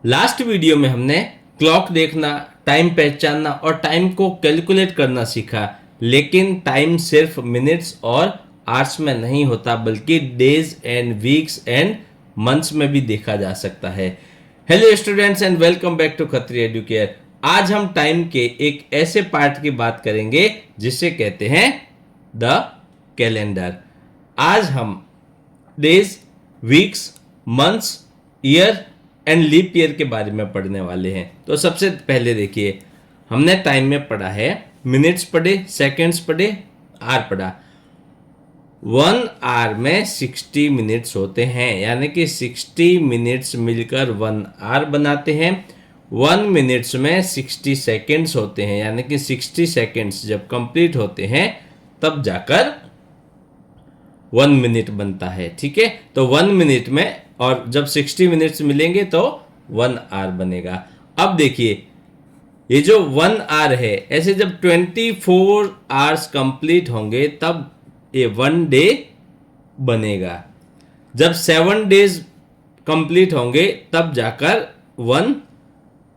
Last video में हमने clock देखना, टाइम पहचानना और टाइम को कैलकुलेट करना सीखा। लेकिन टाइम सिर्फ मिनट्स और आवर्स में नहीं होता, बल्कि days and weeks and months में भी देखा जा सकता है। Hello students and welcome back to Khatri educare. आज हम टाइम के एक ऐसे पार्ट की बात करेंगे जिसे कहते हैं द कैलेंडर। आज हम days, weeks, months, year and leap year के बारे में पढ़ने वाले हैं। तो सबसे पहले देखिए, हमने टाइम में पढ़ा है, मिनट्स पढ़े, सेकंड्स पढ़े, आर पढ़ा। 1 आवर में 60 मिनट्स होते हैं, यानी कि 60 मिनट्स मिलकर 1 आवर बनाते हैं। 1 मिनट्स में 60 सेकेंड्स होते हैं, यानी कि 60 सेकेंड्स जब कंप्लीट होते हैं तब जाकर 1 मिनट बनता है। ठीक है, तो 1 मिनट में और जब 60 मिनट्स मिलेंगे तो 1 आवर बनेगा। अब देखिए, ये जो 1 आवर है, ऐसे जब 24 आवर्स कंप्लीट होंगे तब ये 1 डे बनेगा। जब 7 डेज कंप्लीट होंगे तब जाकर 1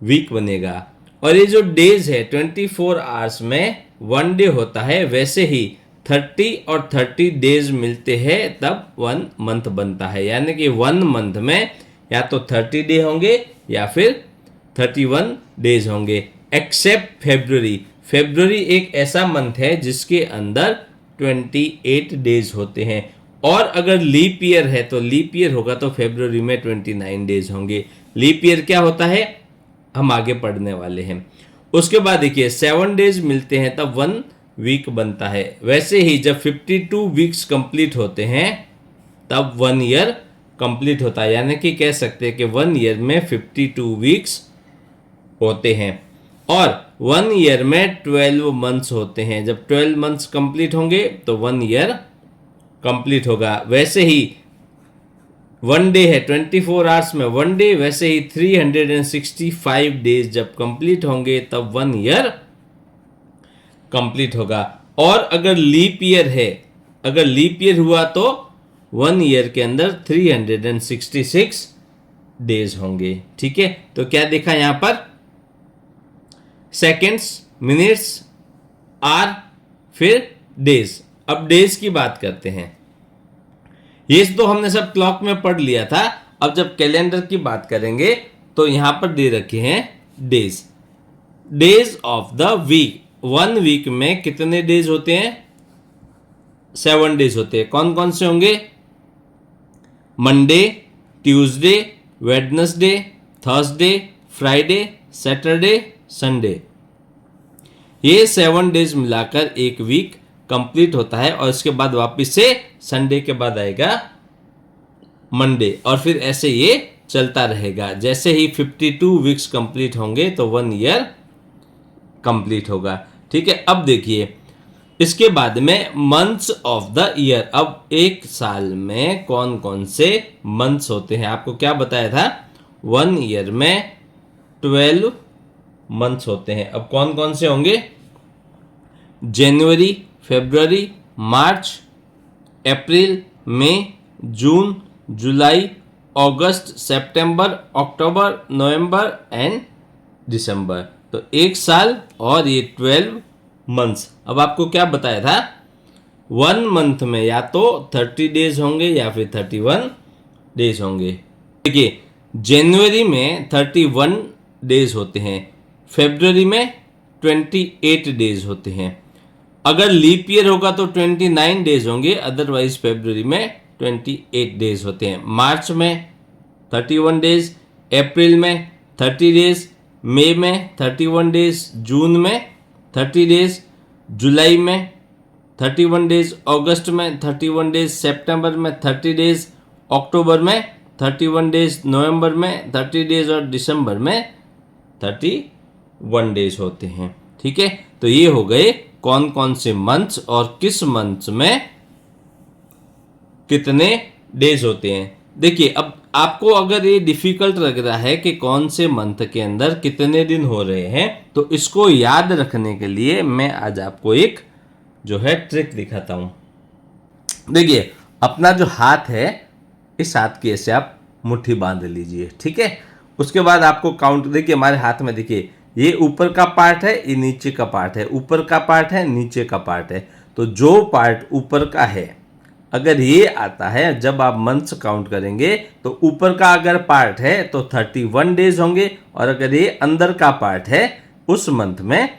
वीक बनेगा। और ये जो डेज है, 24 आवर्स में 1 डे होता है, वैसे ही 30 और 30 डेज मिलते हैं तब 1 मंथ बनता है। यानी कि 1 मंथ में या तो 30 डे होंगे या फिर 31 डेज होंगे, एक्सेप्ट फेब्रुवरी। फेब्रुवरी एक ऐसा मंथ है जिसके अंदर 28 डेज होते हैं। और अगर लीप ईयर है तो लीप ईयर होगा तो फेब्रुवरी में 29 डेज होंगे। लीप ईयर क्या होता है हम आगे पढ़ने वाले हैं। उसके बाद देखिए, 7 डेज मिलते हैं तब 1 वीक बनता है। वैसे ही जब 52 वीक्स कंप्लीट होते हैं तब 1 ईयर कंप्लीट होता है। यानी कि कह सकते हैं कि 1 ईयर में 52 वीक्स होते हैं। और 1 ईयर में 12 मंथ्स होते हैं। जब 12 मंथ्स कंप्लीट होंगे तो 1 ईयर कंप्लीट होगा। वैसे ही 1 डे है, 24 आवर्स में 1 डे, वैसे ही 365 डेज जब कंप्लीट होंगे तब 1 ईयर कंप्लीट होगा। और अगर लीप ईयर है, अगर लीप ईयर हुआ तो 1 ईयर के अंदर 366 डेज होंगे। ठीक है, तो क्या देखा यहां पर, सेकेंड्स, मिनट्स, आर, फिर डेज। अब डेज की बात करते हैं। ये तो हमने सब क्लॉक में पढ़ लिया था। अब जब कैलेंडर की बात करेंगे तो यहां पर दे रखे हैं days. Days of the week. 1 week में कितने डेज होते हैं? 7 डेज होते हैं। कौन कौन से होंगे? Monday, Tuesday, Wednesday, Thursday, Friday, Saturday, Sunday. ये 7 डेज मिलाकर एक वीक कंप्लीट होता है। और इसके बाद वापस से संडे के बाद आएगा मंडे, और फिर ऐसे ये चलता रहेगा। जैसे ही 52 वीक्स कंप्लीट होंगे तो 1 ईयर कंप्लीट होगा। ठीक है, अब देखिए इसके बाद में मंथ्स ऑफ द ईयर। अब एक साल में कौन कौन से मंथ्स होते हैं? आपको क्या बताया था, 1 ईयर में 12 मंथ्स होते हैं। अब कौन कौन से होंगे? जनवरी, फरवरी, मार्च, अप्रैल, मई, जून, जुलाई, अगस्त, सितंबर, अक्टूबर, नवंबर एंड दिसंबर। तो एक साल और ये 12 मंथ्स। अब आपको क्या बताया था, 1 मंथ में या तो 30 डेज होंगे या फिर 31 डेज होंगे। देखिए, जनवरी में 31 डेज होते हैं, फरवरी में 28 डेज होते हैं। अगर लीप ईयर होगा तो 29 डेज होंगे, अदरवाइज फरवरी में 28 डेज होते हैं। मार्च में 31 डेज, अप्रैल में 30 डेज, मई में 31 डेज, जून में 30 डेज, जुलाई में 31 डेज, अगस्त में 31 डेज, सितंबर में 30 डेज, अक्टूबर में 31 डेज, नवंबर में 30 डेज और दिसंबर में 31 डेज होते हैं। ठीक है, तो ये हो गए कौन कौन से मंथ्स और किस मंथ्स में कितने डेज होते हैं। देखिए, अब आपको अगर ये डिफिकल्ट लग रहा है कि कौन से मंथ के अंदर कितने दिन हो रहे हैं, तो इसको याद रखने के लिए मैं आज आपको एक जो है ट्रिक दिखाता हूं। देखिए, अपना जो हाथ है, इस हाथ की ऐसे आप मुट्ठी बांध लीजिए। ठीक है, उसके बाद आपको काउंट, देखिए हमारे हाथ में, देखिए ये ऊपर का पार्ट है, ये नीचे का पार्ट है, ऊपर का पार्ट है, नीचे का पार्ट है। तो जो पार्ट ऊपर का है, अगर ये आता है, जब आप मंथ्स काउंट करेंगे तो ऊपर का अगर पार्ट है तो 31 डेज होंगे, और अगर ये अंदर का पार्ट है उस मंथ में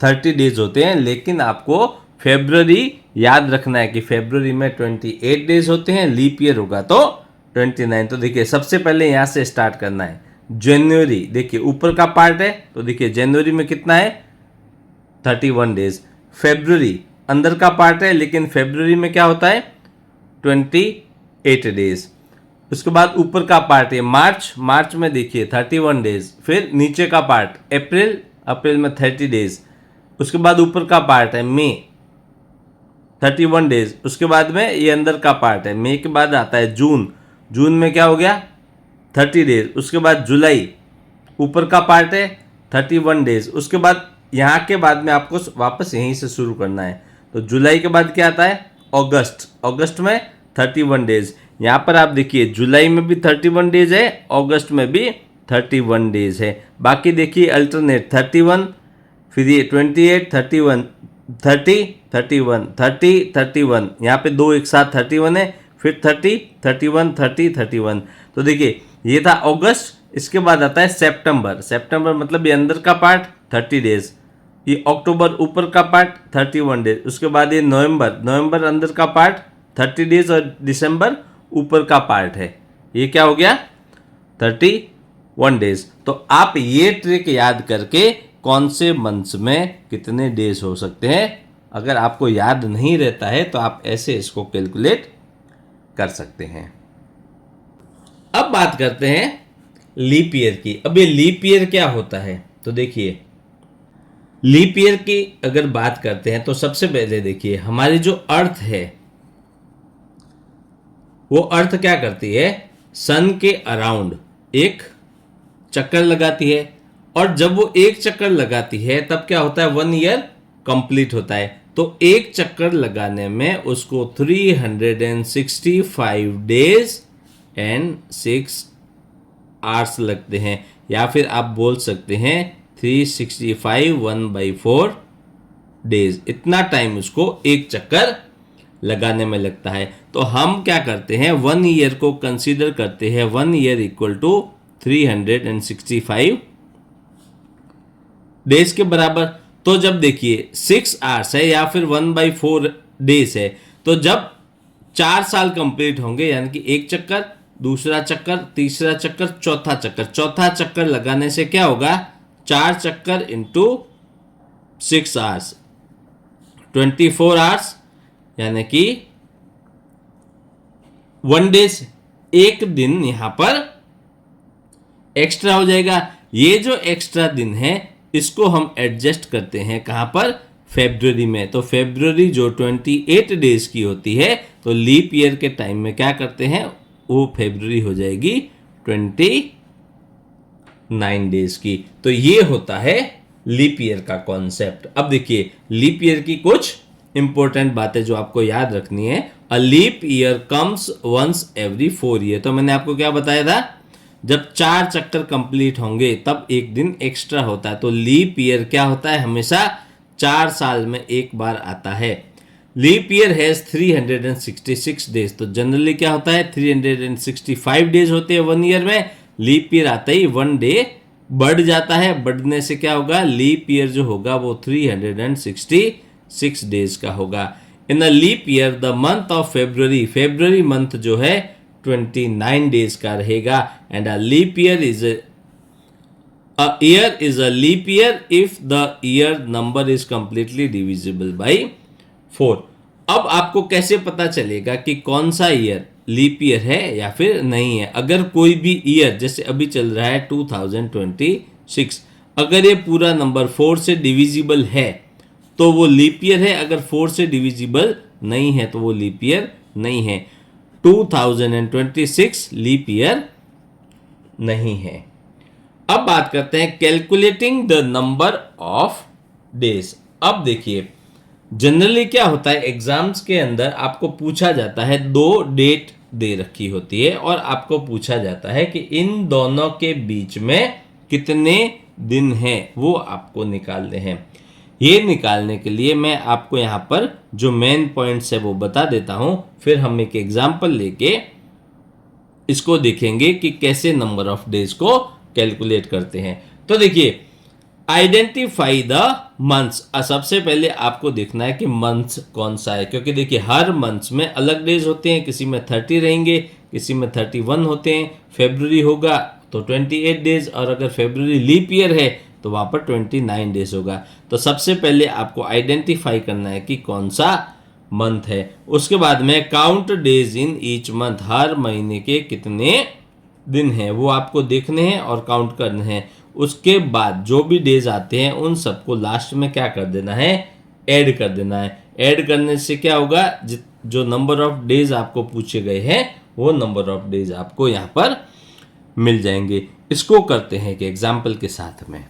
30 डेज होते हैं। लेकिन आपको फेब्रुवरी याद रखना है कि फेब्रुवरी में 28 डेज होते हैं, लीप ईयर होगा तो 29। तो देखिए सबसे पहले यहाँ से स्टार्ट करना है। जनवरी, देखिए ऊपर का पार्ट है, तो देखिए जनवरी में कितना है 31 डेज। फेब्रुवरी अंदर का पार्ट है, लेकिन फेब्रुवरी में क्या होता है 28 डेज। उसके बाद ऊपर का पार्ट है मार्च, मार्च में देखिए 31 डेज। फिर नीचे का पार्ट अप्रैल, अप्रैल में 30 डेज। उसके बाद ऊपर का पार्ट है मई 31 डेज। उसके बाद में ये अंदर का पार्ट है, मई के बाद आता है जून, जून में क्या हो गया 30 डेज। उसके बाद जुलाई ऊपर का पार्ट है 31 डेज। उसके बाद यहाँ के बाद में आपको वापस यहीं से शुरू करना है। तो जुलाई के बाद क्या आता है अगस्त, अगस्त में 31 डेज। यहाँ पर आप देखिए जुलाई में भी 31 डेज है, अगस्त में भी 31 डेज है। बाकी देखिए अल्टरनेट 31, फिर ये 28, 31, 30, 31, 30, 31, यहाँ पे दो एक साथ 31 है, फिर 30, 31, 30, 31। तो देखिए ये था अगस्त। इसके बाद आता है सितंबर, सितंबर मतलब ये अंदर का पार्ट 30 डेज। ये अक्टूबर ऊपर का पार्ट 31 डेज। उसके बाद ये नवंबर, नवंबर अंदर का पार्ट 30 डेज, और दिसंबर ऊपर का पार्ट है, ये क्या हो गया 31 डेज। तो आप ये ट्रिक याद करके कौन से मंथ्स में कितने डेज हो सकते हैं, अगर आपको याद नहीं रहता है तो आप ऐसे इसको कैलकुलेट कर सकते हैं। अब बात करते हैं लीप ईयर की। अब ये लीप ईयर क्या होता है, तो देखिए लीप ईयर की अगर बात करते हैं तो सबसे पहले देखिए हमारी जो अर्थ है वो अर्थ क्या करती है, सन के अराउंड एक चक्कर लगाती है। और जब वो एक चक्कर लगाती है तब क्या होता है 1 ईयर कंप्लीट होता है। तो एक चक्कर लगाने में उसको 365 डेज एंड 6 आवर्स लगते हैं, या फिर आप बोल सकते हैं 365 1/4 डेज। इतना टाइम उसको एक चक्कर लगाने में लगता है। तो हम क्या करते हैं 1 ईयर को कंसीडर करते हैं 1 ईयर इक्वल टू 365 डेज के बराबर। तो जब देखिए 6 आवर्स है या फिर 1/4 डेज है, तो जब 4 साल कंप्लीट होंगे, यानी कि एक चक्कर, दूसरा चक्कर, तीसरा चक्कर, चौथा चक्कर, चौथा चक्कर लगाने से क्या होगा 4 चक्कर इंटू 6 आवर्स 24 आवर्स, यानी कि 1 डेज, एक दिन यहां पर एक्स्ट्रा हो जाएगा। ये जो एक्स्ट्रा दिन है इसको हम एडजस्ट करते हैं कहां पर फेब्रुवरी में। तो फेब्रुवरी जो 28 डेज की होती है, तो लीप ईयर के टाइम में क्या करते हैं वो फेब्रुवरी हो जाएगी 29 डेज की। तो ये होता है लीप ईयर का कॉन्सेप्ट। अब देखिए लीप ईयर की कुछ इंपॉर्टेंट बातें जो आपको याद रखनी है। A leap year comes once every 4 year. तो मैंने आपको क्या बताया था, जब 4 चक्कर कंप्लीट होंगे तब एक दिन एक्स्ट्रा होता है। तो लीप ईयर क्या होता है, हमेशा 4 साल में एक बार आता है। Leap year has 366 days. तो जनरली क्या होता है 365 डेज होते हैं 1 ईयर में। लीप ईयर आता ही 1 डे बढ़ जाता है, बढ़ने से क्या होगा लीप ईयर जो होगा वो 366 डेज का होगा। In a leap year the month of February, February month जो है 29 डेज का रहेगा। And a leap year is a year is a leap year if the year number is completely divisible by 4। अब आपको कैसे पता चलेगा कि कौन सा ईयर लीप ईयर है या फिर नहीं है। अगर कोई भी ईयर, जैसे अभी चल रहा है 2026, अगर ये पूरा नंबर 4 से डिविजिबल है तो वो लीप ईयर है, अगर 4 से डिविजिबल नहीं है तो वो लीप ईयर नहीं है। 2026 लीप ईयर नहीं है। अब बात करते हैं calculating the number of days. अब देखिए जनरली क्या होता है एग्जाम्स के अंदर आपको पूछा जाता है 2 डेट दे रखी होती है और आपको पूछा जाता है कि इन दोनों के बीच में कितने दिन हैं वो आपको निकालने हैं। ये निकालने के लिए मैं आपको यहाँ पर जो मेन पॉइंट्स है वो बता देता हूँ, फिर हम एक एग्जाम्पल लेके इसको देखेंगे कि कैसे नंबर ऑफ डेज को कैलकुलेट करते हैं। तो देखिए, आइडेंटिफाई द मंथ्स। सबसे पहले आपको देखना है कि मंथ्स कौन सा है, क्योंकि देखिए हर मंथ्स में अलग डेज होते हैं, किसी में 30 रहेंगे, किसी में 31 होते हैं। फेब्रुवरी होगा तो 28 डेज, और अगर फेब्रुवरी लीप ईयर है तो वहां पर 29 डेज होगा। तो सबसे पहले आपको आइडेंटिफाई करना है कि कौन सा मंथ है। उसके बाद में count days in each month, हर महीने के कितने दिन हैं वो आपको देखने हैं और काउंट करने हैं। उसके बाद जो भी डेज आते हैं उन सबको लास्ट में क्या कर देना है, ऐड कर देना है। ऐड करने से क्या होगा, जो नंबर ऑफ डेज आपको पूछे गए हैं वो नंबर ऑफ डेज आपको यहाँ पर मिल जाएंगे। इसको करते हैं कि एग्जाम्पल के साथ में।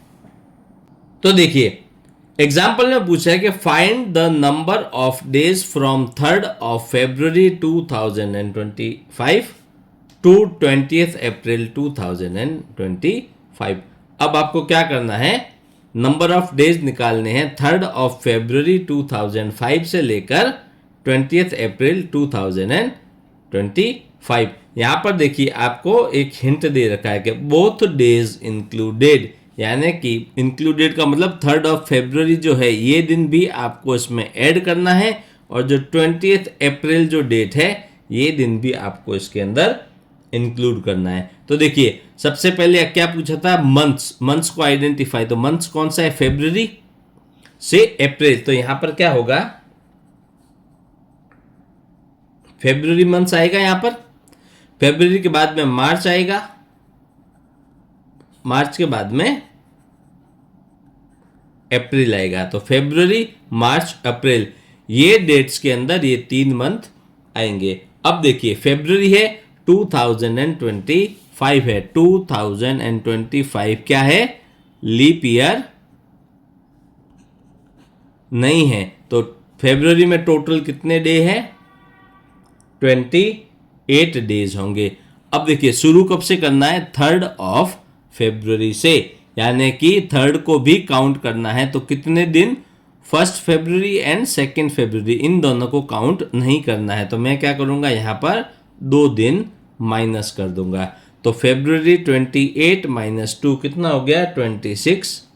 तो देखिए, एग्जाम्पल में पूछा है कि find the number of days from 3rd of February 2025 to 20th April 2025। अब आपको क्या करना है, नंबर ऑफ डेज निकालने हैं 3rd of February 2005 से लेकर 20th April 2025। यहां पर देखिए आपको एक हिंट दे रखा है कि बोथ डेज इंक्लूडेड, यानी कि इंक्लूडेड का मतलब 3rd of February जो है ये दिन भी आपको इसमें ऐड करना है, और जो 20th April जो डेट है ये दिन भी आपको इसके अंदर इंक्लूड करना है। तो देखिए, सबसे पहले क्या पूछा था, मंथ्स को आइडेंटिफाई। तो मंथ्स कौन सा है, फेब्रुवरी से अप्रैल। तो यहां पर क्या होगा, फेब्रुवरी मंथ्स आएगा यहां पर। फेब्रुवरी के बाद में मार्च आएगा, मार्च के बाद में अप्रैल आएगा। तो फेब्रुवरी, मार्च, अप्रैल, ये डेट्स के अंदर ये 3 मंथ आएंगे। अब देखिए, फेब्रुवरी है 2025 है, 2025 क्या है, लीप ईयर नहीं है। तो फेब्रुवरी में टोटल कितने डे हैं, 28 डेज होंगे। अब देखिए, शुरू कब से करना है, 3rd of February से, यानी कि 3rd को भी काउंट करना है। तो कितने दिन, 1st February and 2nd February, इन दोनों को काउंट नहीं करना है। तो मैं क्या करूंगा, यहां पर 2 दिन माइनस कर दूंगा। तो फेब्रुवरी 28 माइनस 2 कितना हो गया, 26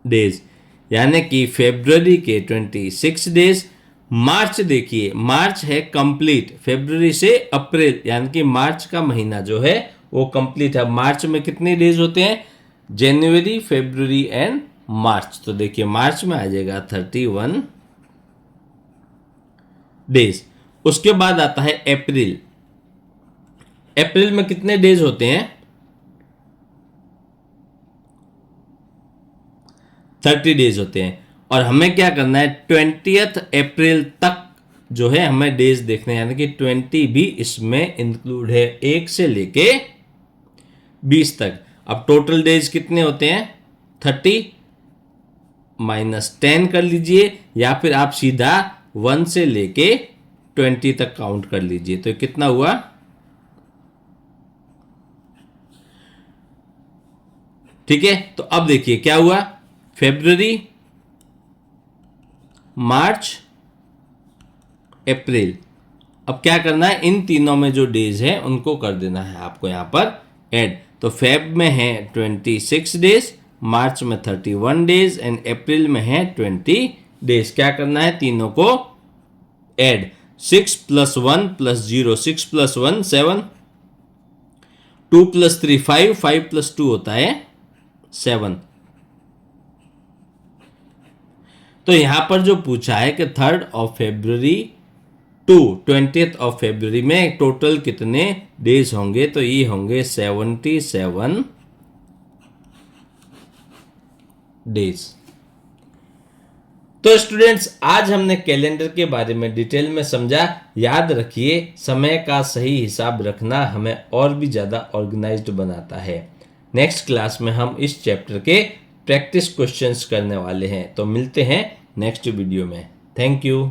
डेज, यानी कि फेब्रुवरी के 26 डेज। मार्च देखिए, मार्च है कंप्लीट, फेब्रुवरी से अप्रैल, यानी कि मार्च का महीना जो है वो कंप्लीट है। मार्च में कितने डेज होते हैं, जनवरी, फेब्रुवरी एंड मार्च। तो देखिए, मार्च में आ जाएगा 31 डेज। उसके बाद आता है अप्रैल। अप्रैल में कितने डेज होते हैं, 30 डेज होते हैं। और हमें क्या करना है, 20th अप्रैल तक जो है हमें डेज देखने हैं, यानी कि 20 भी इसमें इंक्लूड है, 1 से लेके 20 तक। अब टोटल डेज कितने होते हैं, 30 माइनस 10 कर लीजिए, या फिर आप सीधा 1 से लेके 20 तक काउंट कर लीजिए। तो कितना हुआ, ठीक है। तो अब देखिए क्या हुआ, फेब्रुवरी, मार्च, अप्रैल। अब क्या करना है, इन तीनों में जो डेज है उनको कर देना है आपको यहां पर ऐड। तो फेब में है 26 डेज, मार्च में 31 डेज एंड अप्रैल में है 20 डेज। क्या करना है, तीनों को ऐड। 6 + 1 + 0, 6 + 1 7, 2 + 3 5, 5 + 2 होता है 7। तो यहां पर जो पूछा है कि 3rd of February to 20th of February में टोटल कितने डेज होंगे, तो ये होंगे 77 डेज। तो स्टूडेंट्स, आज हमने कैलेंडर के बारे में डिटेल में समझा। याद रखिए, समय का सही हिसाब रखना हमें और भी ज्यादा ऑर्गेनाइज्ड बनाता है। नेक्स्ट क्लास में हम इस चैप्टर के प्रैक्टिस क्वेश्चंस करने वाले हैं। तो मिलते हैं नेक्स्ट वीडियो में। Thank you.